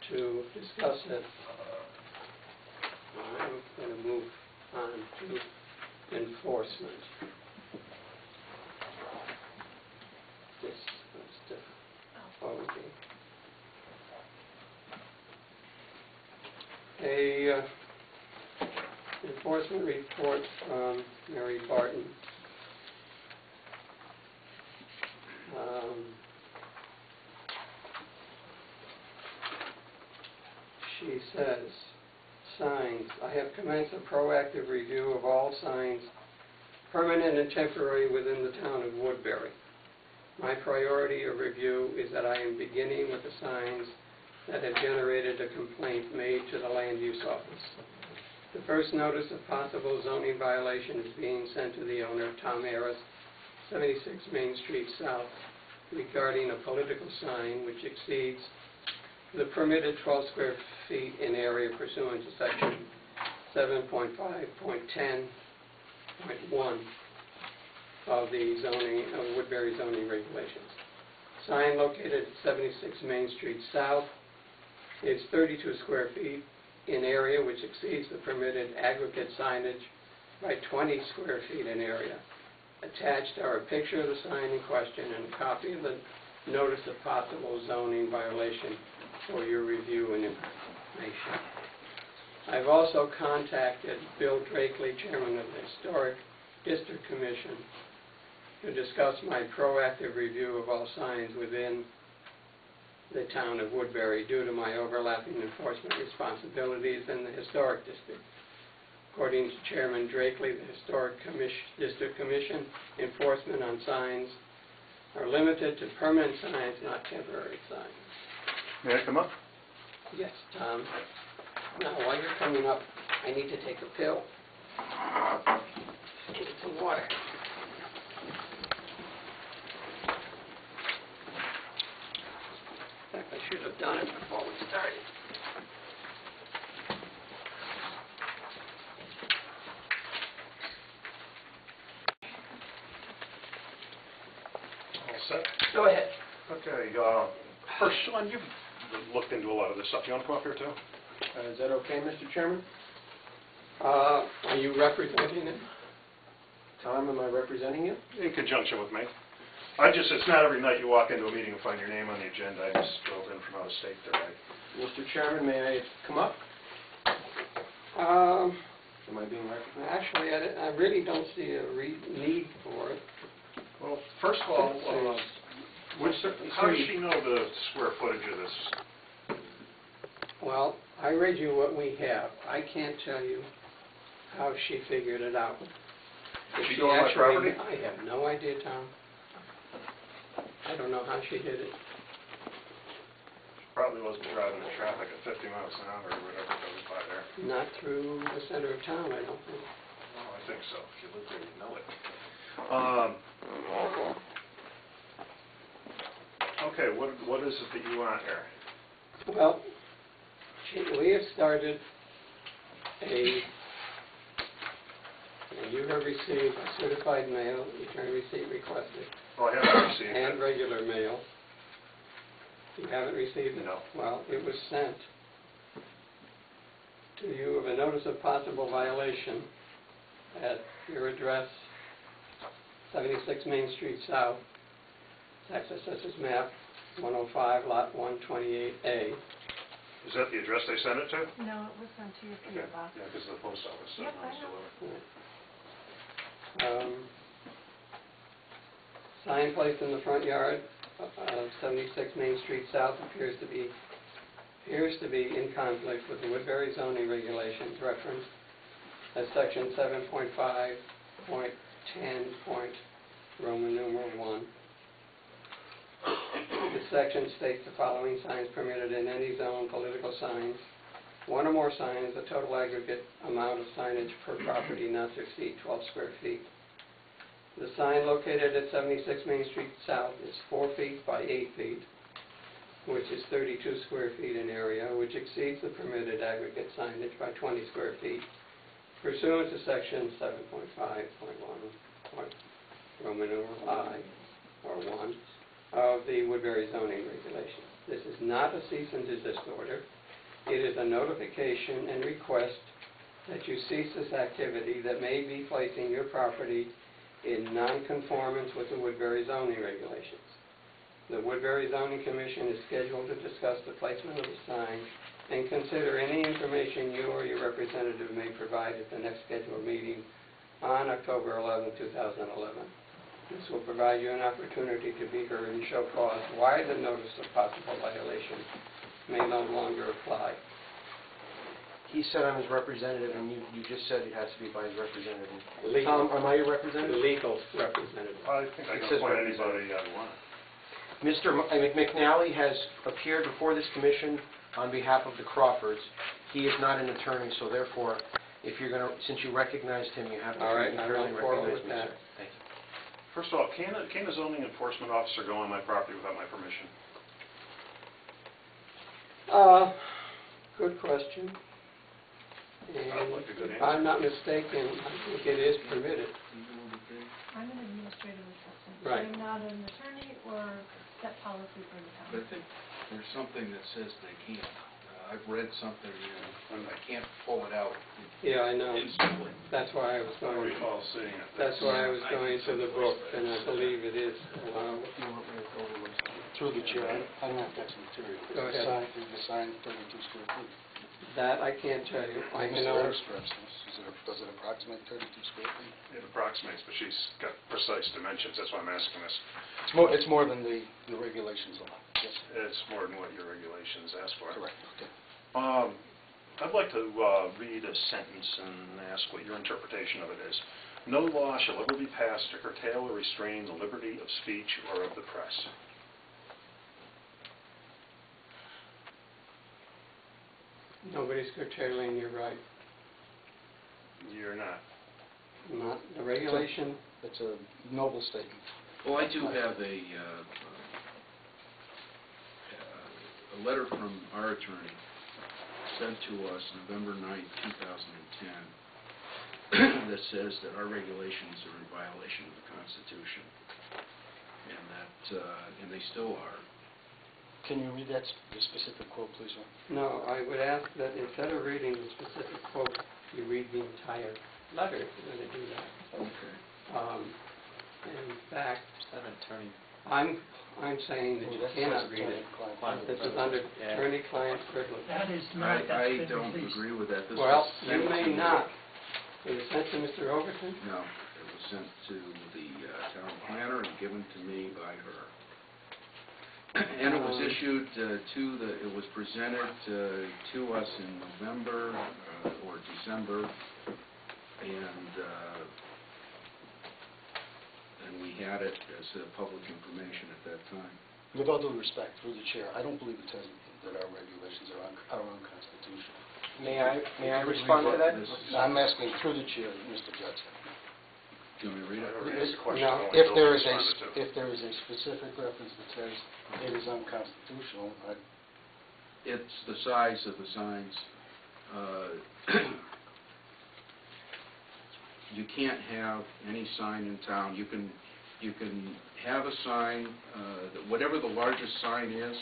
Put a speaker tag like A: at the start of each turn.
A: to discuss it. I'm going to move on to enforcement. This was different. Okay. Enforcement report from Mary Barton. She says, signs. I have commenced a proactive review of all signs, permanent and temporary, within the town of Woodbury. My priority of review is that I am beginning with the signs that have generated a complaint made to the Land Use Office. The first notice of possible zoning violation is being sent to the owner, Tom Arras, 76 Main Street South, regarding a political sign which exceeds the permitted 12 square feet in area pursuant to section 7.5.10.1 of the Woodbury zoning regulations. Sign located at 76 Main Street South is 32 square feet in area, which exceeds the permitted aggregate signage by 20 square feet in area. Attached are a picture of the sign in question and a copy of the notice of possible zoning violation for your review and information. I've also contacted Bill Drakely, Chairman of the Historic District Commission, to discuss my proactive review of all signs within the town of Woodbury due to my overlapping enforcement responsibilities in the Historic District. According to Chairman Drakely, the Historic District Commission enforcement on signs are limited to permanent signs, not temporary signs.
B: May I come up?
A: Yes, Tom. Now, while you're coming up, I need to take a pill and some water. In fact, I should have done it before we started.
B: All set?
A: Go ahead.
B: Okay. First, Sean, you've looked into a lot of this stuff. You want to come up here, too?
C: Is that okay, Mr. Chairman?
A: Are you representing him?
C: Tom, am I representing you?
B: In conjunction with me. It's not every night you walk into a meeting and find your name on the agenda. I just drove in from out of state today.
C: Mr. Chairman, may I come up?
A: Am
C: I being recognized?
A: Actually, I really don't see a need for it.
B: Well, first of all, how does she know the square footage of this?
A: Well, I read you what we have. I can't tell you how she figured it out.
B: Did she go on my property?
A: I have no idea, Tom. I don't know how she did it.
B: She probably wasn't driving in traffic at 50 miles an hour or whatever goes by there.
A: Not through the center of town, I don't think.
B: Well, I think so. If you live there, you know it. Okay, what is it that you want here?
A: Well, we have started you have received a certified mail, return receipt requested.
B: Oh, I haven't received it.
A: And regular mail. You haven't received it?
B: No.
A: Well, it was sent to you of a notice of possible violation at your address, 76 Main Street South, Tax Assessor's Map 105, Lot 128A.
B: Is that the address they sent it to?
D: No, it was sent to your PO box.
B: Yeah, because of the post office.
D: Yep, I know.
A: Sign placed in the front yard of 76 Main Street South appears to be in conflict with the Woodbury zoning regulations referenced as section 7.5.10. Roman numeral 1. This section states the following signs permitted in any zone: political signs, one or more signs, a total aggregate amount of signage per property not to exceed 12 square feet. The sign located at 76 Main Street South is 4 feet by 8 feet, which is 32 square feet in area, which exceeds the permitted aggregate signage by 20 square feet, pursuant to section 7.5.1. Roman numeral I, or 1, of the Woodbury zoning regulations. This is not a cease and desist order. It is a notification and request that you cease this activity that may be placing your property in non-conformance with the Woodbury zoning regulations. The Woodbury Zoning Commission is scheduled to discuss the placement of the sign and consider any information you or your representative may provide at the next scheduled meeting on October 11, 2011. This will provide you an opportunity to be heard and show cause why the notice of possible violation may no longer apply.
C: He said I'm his representative, and you just said it has to be by his representative.
A: Legal.
C: Tom, am I your representative?
A: Legal representative.
B: I think I
C: It
B: can
C: says
B: appoint anybody I want.
C: Mr. McNally has appeared before this commission on behalf of the Crawfords. He is not an attorney, so therefore, if you're going to, since you recognized him, you have to
A: All right,
C: fairly
A: I will forward
C: recognize me,
A: that.
C: sir. Thank you.
B: First of all, can a zoning enforcement officer go on my property without my permission?
A: Good question.
B: I'd like a good
A: If
B: answer.
A: I'm not mistaken, I think it is permitted.
D: I'm an administrative assistant.
A: Right.
D: I'm not an attorney or set policy for the
E: But I
D: town.
E: think there's something that says they can't. I've read something, and I can't pull it out
A: Yeah, I know.
E: instantly.
A: That's why I was
B: I don't
A: going.
B: recall seeing it.
A: That's why I was going to the book, and I believe it is.
C: You want me to go over my-
F: Through the chair, I don't have that material.
A: Go ahead.
F: Is the sign 32 square feet?
A: That I can't tell you. I can
F: Mr.
A: only.
F: Arras, for instance, does it approximate 32 square feet?
B: It approximates, but she's got precise dimensions, that's why I'm asking this.
F: It's more than the regulations allow. Yes,
B: It's more than what your regulations ask for.
F: correct, okay.
B: I'd like to read a sentence and ask what your interpretation of it is. No law shall ever be passed to curtail or restrain the liberty of speech or of the press.
A: Nobody's curtailing your right.
B: You're not.
A: Not the regulation.
F: It's a noble statement.
E: Well, I do have a letter from our attorney sent to us November 9, 2010, that says that our regulations are in violation of the Constitution, and that and they still are.
F: Can you read the specific quote, please, sir?
A: No, I would ask that instead of reading the specific quote, you read the entire letter if you're going to do that.
E: Okay.
A: In fact,
C: Is that an attorney?
A: I'm saying that you cannot read it. This is under attorney-client privilege.
G: That is not, that's
E: I
G: been
E: don't
G: released.
E: agree with that. This
A: Well,
E: was
A: you
E: sent
A: may
E: to-
A: not. It was sent to Mr. Overton?
E: No, it was sent to the town planner and given to me by her. And it was issued it was presented to us in November or December, and we had it as public information at that time.
F: With all due respect, through the chair, I don't believe it says that our regulations are unconstitutional.
C: May I respond to that?
F: I'm asking through the chair, Mr. Judson.
E: Do you want me to read it?
B: Or ask a question
A: No,
B: on what
F: If
B: Bill
F: there is
B: responded to.
F: if there is a specific reference that says it is unconstitutional,
E: It's the size of the signs. You can't have any sign in town. You can have a sign, that whatever the largest sign is,